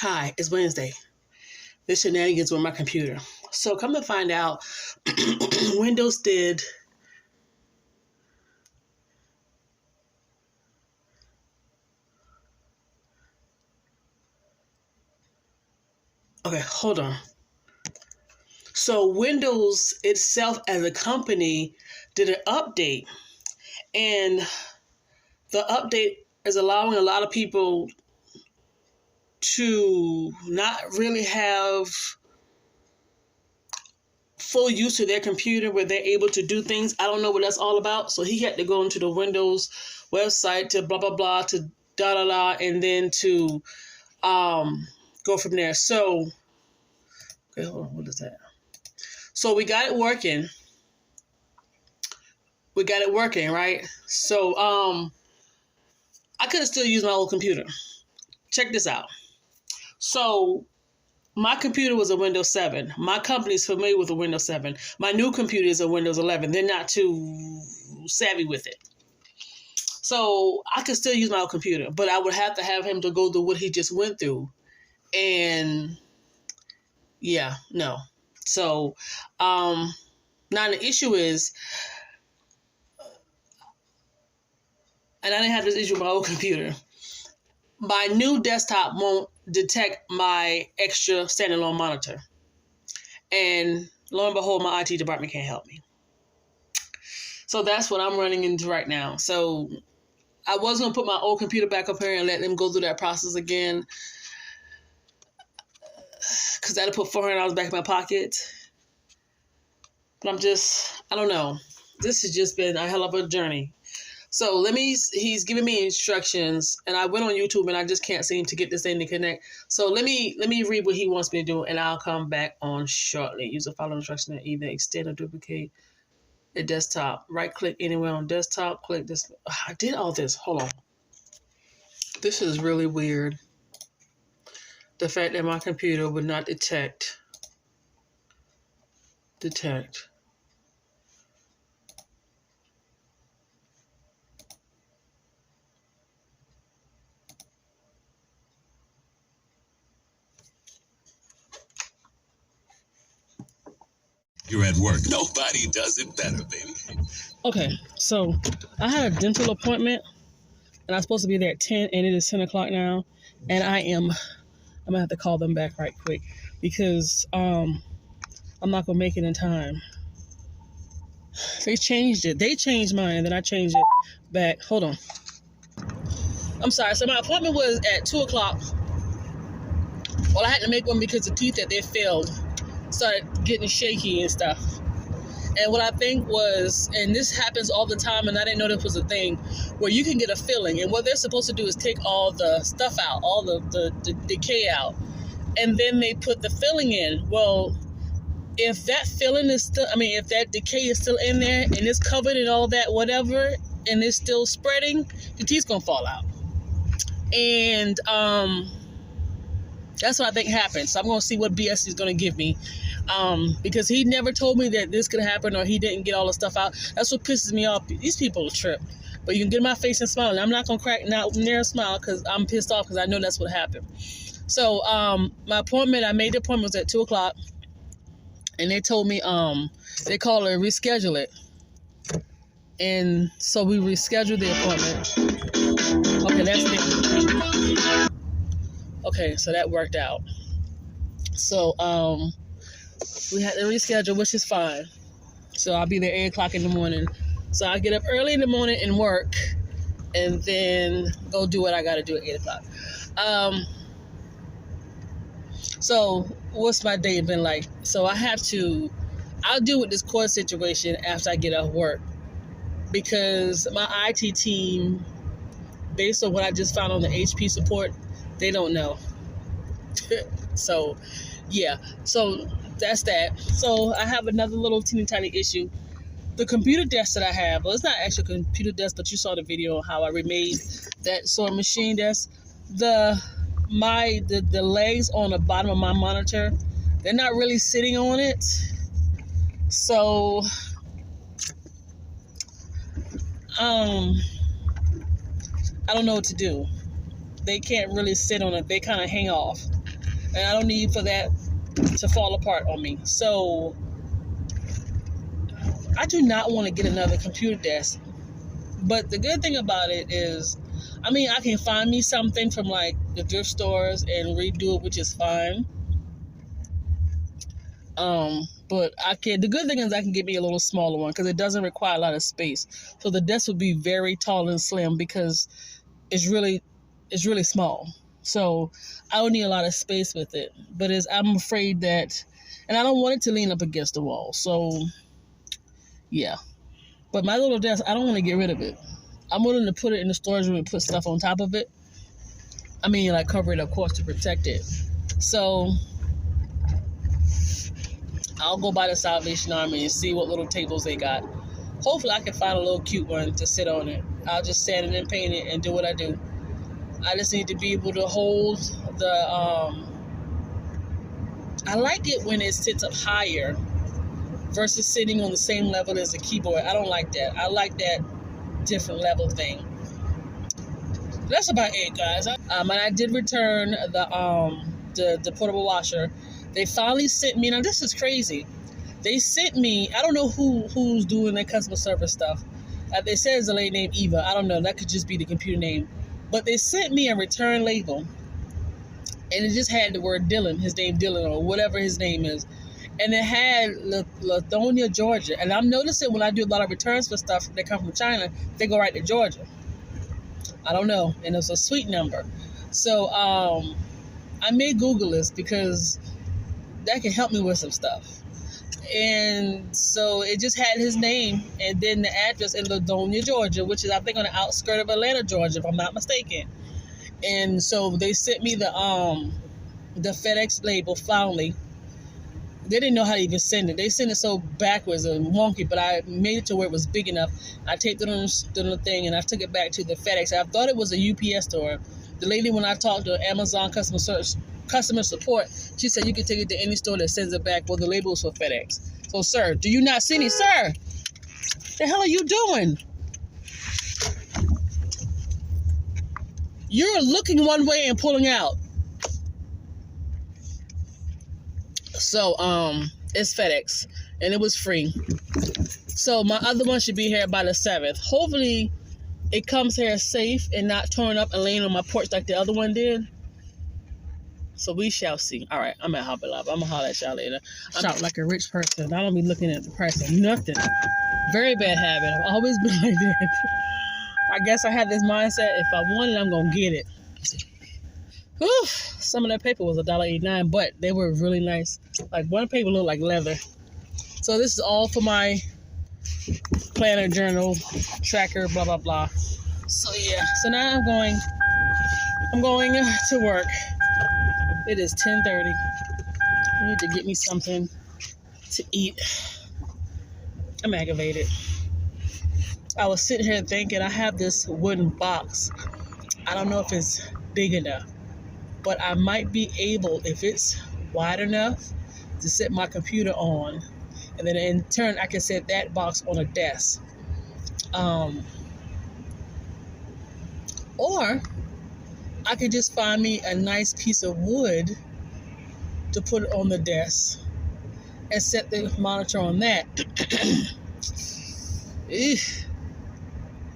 Hi, it's Wednesday. This shenanigans with my computer. So come to find out, Windows did okay, hold on. So Windows itself as a company did an update, and the update is allowing a lot of people to not really have full use of their computer where they're able to do things. I don't know what that's all about. So he had to go into the Windows website to blah, blah, blah, to da, da, da, and then to go from there. So, okay, hold on, what is that? So we got it working. Right? So, I could have still used my old computer. Check this out. So, my computer was a Windows 7. My company's familiar with a Windows 7. My new computer is a Windows 11. They're not too savvy with it. So I could still use my old computer, but I would have to have him to go through what he just went through. And yeah, no. So now the issue is, and I didn't have this issue with my old computer, my new desktop won't detect my extra standalone monitor. And lo and behold, my IT department can't help me. So that's what I'm running into right now. So I was going to put my old computer back up here and let them go through that process again, because that'll put $400 back in my pocket. But I don't know. This has just been a hell of a journey. So he's giving me instructions, and I went on YouTube and I just can't seem to get this thing to connect. So let me read what he wants me to do, and I'll come back on shortly. Use the following instruction to either extend or duplicate the desktop. Right click anywhere on desktop, click this. I did all this. Hold on. This is really weird. The fact that my computer would not detect. You're at work. Nobody does it better, baby. Okay, so I had a dental appointment, and I was supposed to be there at 10, and it is 10 o'clock now, and I'm gonna have to call them back right quick because I'm not gonna make it in time. They changed it. They changed mine, and then I changed it back. Hold on. I'm sorry. So my appointment was at 2 o'clock. Well, I had to make one because the teeth that they failed started getting shaky and stuff. And what I think was, and this happens all the time, and I didn't know this was a thing, where you can get a filling, and what they're supposed to do is take all the stuff out, all the decay out, and then they put the filling in. Well, if that filling is still, if that decay is still in there and it's covered in all that whatever, and it's still spreading, the teeth's gonna fall out. And that's what I think happened. So I'm gonna see what BS he's gonna give me. Because he never told me that this could happen, or he didn't get all the stuff out. That's what pisses me off. These people are trip. But you can get in my face and smile. And I'm not going to crack not near a smile because I'm pissed off because I know that's what happened. So my appointment, I made the appointment was at 2 o'clock. And they told me they call it reschedule it. And so we rescheduled the appointment. Okay, that's it. Okay, so that worked out. So we had to reschedule, which is fine. So I'll be there 8 o'clock in the morning. So I'll get up early in the morning and work, and then go do what I got to do at 8 o'clock. So what's my day been like? So I'll deal with this court situation after I get off work, because my IT team, based on what I just found on the HP support, they don't know. So yeah, so that's that. So I have another little teeny tiny issue. The computer desk that I have, well, it's not actually a computer desk, but you saw the video on how I remade that sewing machine desk. The legs on the bottom of my monitor, they're not really sitting on it. So I don't know what to do. They can't really sit on it. They kind of hang off. and I don't need for that to fall apart on me. So I do not want to get another computer desk. But the good thing about it is, I mean, I can find me something from like the thrift stores and redo it, which is fine. But I can. The good thing is I can get me a little smaller one because it doesn't require a lot of space. So the desk would be very tall and slim because it's really small. So I would need a lot of space with it. But I'm afraid that, and I don't want it to lean up against the wall. So yeah. But my little desk, I don't want to get rid of it. I'm willing to put it in the storage room and put stuff on top of it. I mean, like cover it, of course, to protect it. So I'll go by the Salvation Army and see what little tables they got. Hopefully I can find a little cute one to sit on it. I'll just sand it and paint it and do what I do. I just need to be able to hold the, I like it when it sits up higher versus sitting on the same level as the keyboard. I don't like that. I like that different level thing. That's about it, guys. And I did return the portable washer. They finally sent me, now this is crazy. They sent me, I don't know who's doing their customer service stuff. They said it's a lady named Eva. I don't know. That could just be the computer name. But they sent me a return label. And it just had the word Dylan, his name Dylan, or whatever his name is. And it had Lithonia, Georgia. And I'm noticing when I do a lot of returns for stuff that come from China, they go right to Georgia. I don't know. And it's a sweet number. So I may Google this because that can help me with some stuff. And so it just had his name and then the address in Lithonia, Georgia, which is, I think, on the outskirts of Atlanta, Georgia, if I'm not mistaken. And so they sent me the FedEx label finally. They didn't know how to even send it. They sent it so backwards and wonky, but I made it to where it was big enough. I taped it on the thing and I took it back to the FedEx. I thought it was a UPS store. The lady, when I talked to Amazon customer support, she said you can take it to any store that sends it back. Well, the label is for FedEx. So, sir, do you not see me? Sir, the hell are you doing? You're looking one way and pulling out. So, it's FedEx, and it was free. So, my other one should be here by the 7th. Hopefully, it comes here safe and not torn up and laying on my porch like the other one did. So, we shall see. All right, I'm at Hobby Lobby. I'm going to holler at y'all later. I shop like a rich person. I don't be looking at the price of nothing. Very bad habit. I've always been like that. I guess I have this mindset, if I want it, I'm going to get it. Whew, some of that paper was $1.89, but they were really nice. Like one paper looked like leather. So this is all for my planner, journal, tracker, blah, blah, blah. So yeah, so now I'm going to work. It is 10:30. I need to get me something to eat. I'm aggravated. I was sitting here thinking I have this wooden box. I don't know if it's big enough, but I might be able, if it's wide enough, to set my computer on. And then in turn, I can set that box on a desk. Or I could just find me a nice piece of wood to put on the desk and set the monitor on that.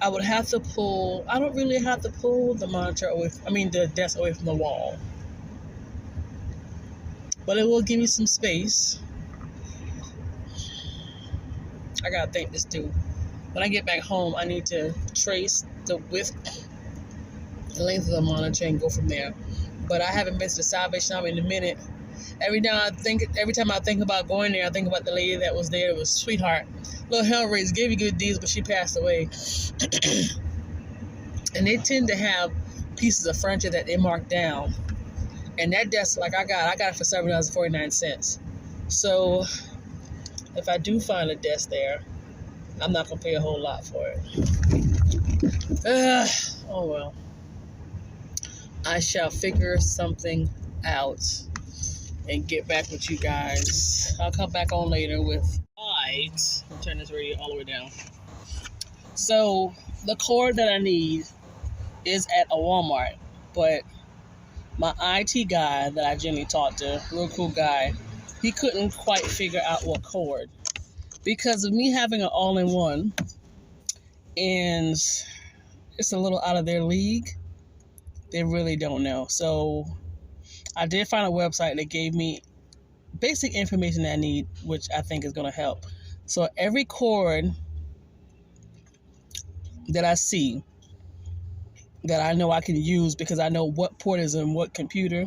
I would have to pull, I don't really have to pull the the desk away from the wall. But it will give me some space. I gotta think this through. When I get back home, I need to trace the width, the length of the monitor and go from there. But I haven't been to the Salvation Army in a minute. Every time I think about going there, I think about the lady that was there. It was a sweetheart. Little Hellraiser, gave you good deals, but she passed away. And they tend to have pieces of furniture that they mark down. And that desk, like I got it for $7.49. So if I do find a desk there, I'm not gonna pay a whole lot for it. Oh well. I shall figure something out and get back with you guys. I'll come back on later with lights. I'll turn this radio all the way down. So the cord that I need is at a Walmart, but My IT guy that I generally talk to, real cool guy, he couldn't quite figure out what cord. Because of me having an all-in-one, and it's a little out of their league, they really don't know. So I did find a website that gave me basic information that I need, which I think is going to help. So every cord that I see that I know I can use because I know what port is in what computer,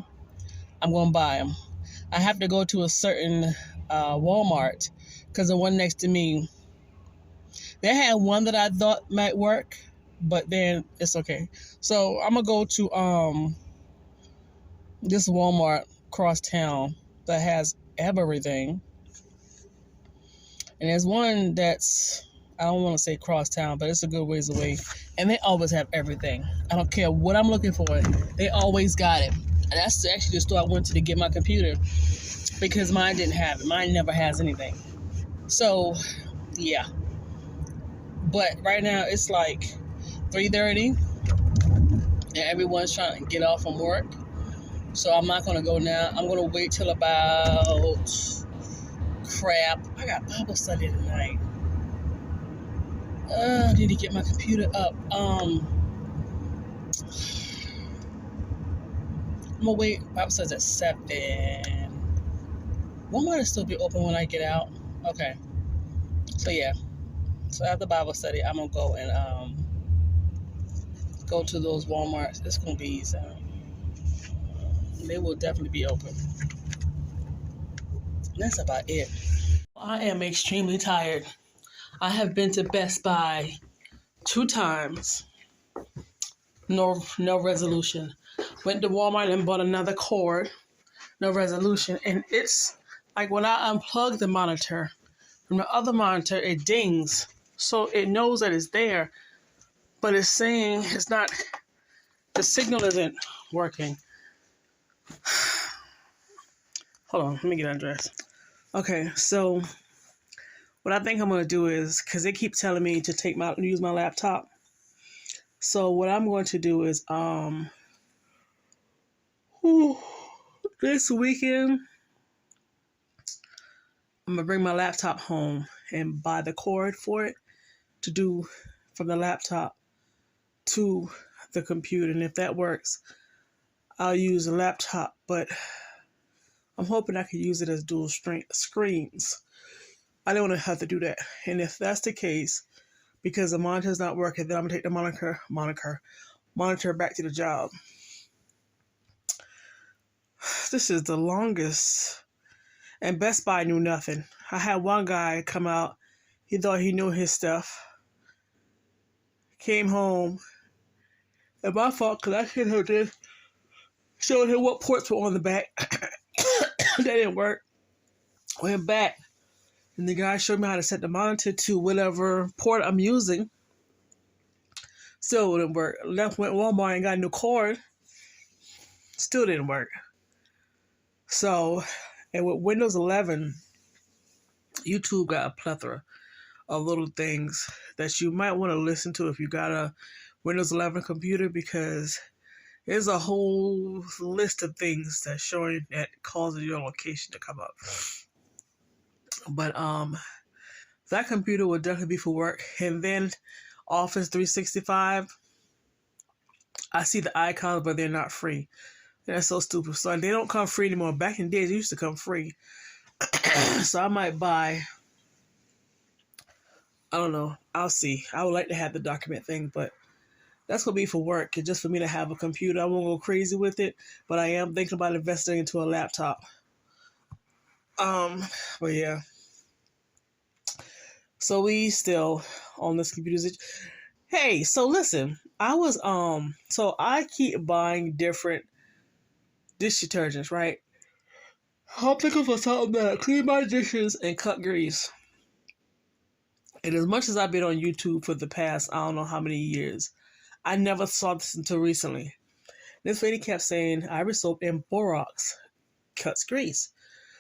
I'm going to buy them. I have to go to a certain Walmart because the one next to me, they had one that I thought might work, but then it's okay. So I'm going to go to this Walmart across town that has everything. And there's one that's, I don't want to say cross town, but it's a good ways away. And they always have everything. I don't care what I'm looking for. They always got it. And that's actually the store I went to get my computer because mine didn't have it. Mine never has anything. So, yeah. But right now it's like 3:30 and everyone's trying to get off from work. So I'm not going to go now. I'm going to wait till about, I got Bible study tonight. I need to get my computer up. I'm gonna wait. Bible study's at 7. Walmart will still be open when I get out. Okay. So yeah. So after Bible study, I'm gonna go and go to those Walmarts. It's gonna be easy. They will definitely be open. And that's about it. I am extremely tired. I have been to Best Buy 2 times. No resolution. Went to Walmart and bought another cord. No resolution. And it's like when I unplug the monitor from the other monitor, it dings. So it knows that it's there, but it's saying it's not, the signal isn't working. Hold on, let me get undressed. Okay, so what I think I'm going to do is, because they keep telling me to use my laptop. So what I'm going to do is, this weekend, I'm going to bring my laptop home and buy the cord for it to do from the laptop to the computer. And if that works, I'll use the laptop. But I'm hoping I can use it as dual screens. I don't want to have to do that. And if that's the case, because the monitor's not working, then I'm going to take the monitor back to the job. This is the longest. And Best Buy knew nothing. I had one guy come out. He thought he knew his stuff. Came home. And my fault, because I should have just showed him what ports were on the back. That didn't work. Went back. And the guy showed me how to set the monitor to whatever port I'm using. Still wouldn't work. Went Walmart and got a new cord. Still didn't work. So, and with Windows 11, YouTube got a plethora of little things that you might want to listen to if you got a Windows 11 computer, because there's a whole list of things that's showing that causes your location to come up. But that computer would definitely be for work. And then Office 365, I see the icons, but they're not free. That's so stupid. So they don't come free anymore. Back in the days, they used to come free. So I might buy, I don't know. I'll see. I would like to have the document thing, but that's going to be for work. It's just for me to have a computer. I won't go crazy with it, but I am thinking about investing into a laptop. But yeah. So we still on this computer. Hey, so listen, so I keep buying different dish detergents, right? I'm looking for something that clean my dishes and cut grease. And as much as I've been on YouTube for the past, I don't know how many years, I never saw this until recently. This lady kept saying Irish soap and borax cuts grease.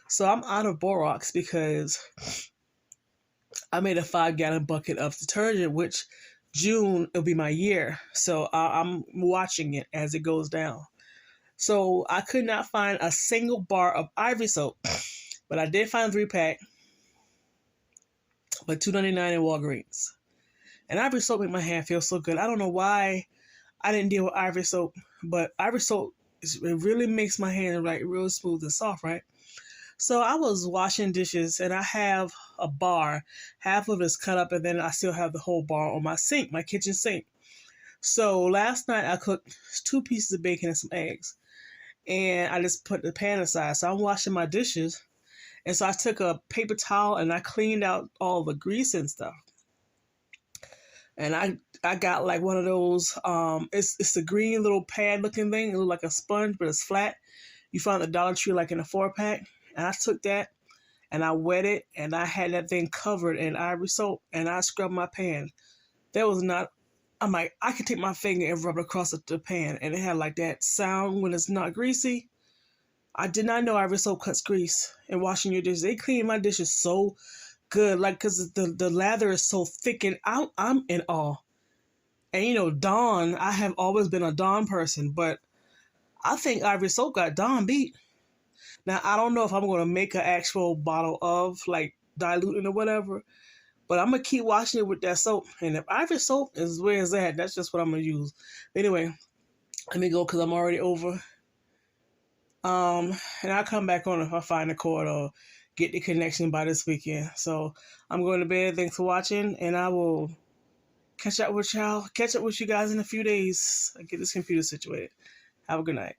So I'm out of borax because I made a 5-gallon bucket of detergent, which June will be my year. So I'm watching it as it goes down. So I could not find a single bar of Ivory soap, but I did find a 3-pack, but $2.99 in Walgreens. And Ivory soap made my hand feel so good. I don't know why I didn't deal with Ivory soap, but Ivory soap it really makes my hand like real smooth and soft, right? So I was washing dishes, and I have a bar. Half of it is cut up, and then I still have the whole bar on my sink, my kitchen sink. So last night I cooked 2 pieces of bacon and some eggs, and I just put the pan aside. So I'm washing my dishes, and so I took a paper towel and I cleaned out all the grease and stuff. And I got like one of those it's a green little pad looking thing. It looks like a sponge, but it's flat. You find the Dollar Tree like in a 4-pack, and I took that and I wet it, and I had that thing covered in Ivory soap, and I scrubbed my pan. There was not. I'm like, I could take my finger and rub it across the pan, and it had like that sound when it's not greasy. I did not know Ivory soap cuts grease and washing your dishes. They clean my dishes so good, like because the lather is so thick, and I'm in awe. And Dawn, I have always been a Dawn person, but I think Ivory soap got Dawn beat. Now I don't know if I'm gonna make an actual bottle of like diluting or whatever, but I'm gonna keep washing it with that soap. And if Ivory soap is where it's at, that's just what I'm gonna use. Anyway, let me go because I'm already over. And I'll come back on if I find the cord or get the connection by this weekend. So I'm going to bed. Thanks for watching, and I will catch up with you guys in a few days. I get this computer situated. Have a good night.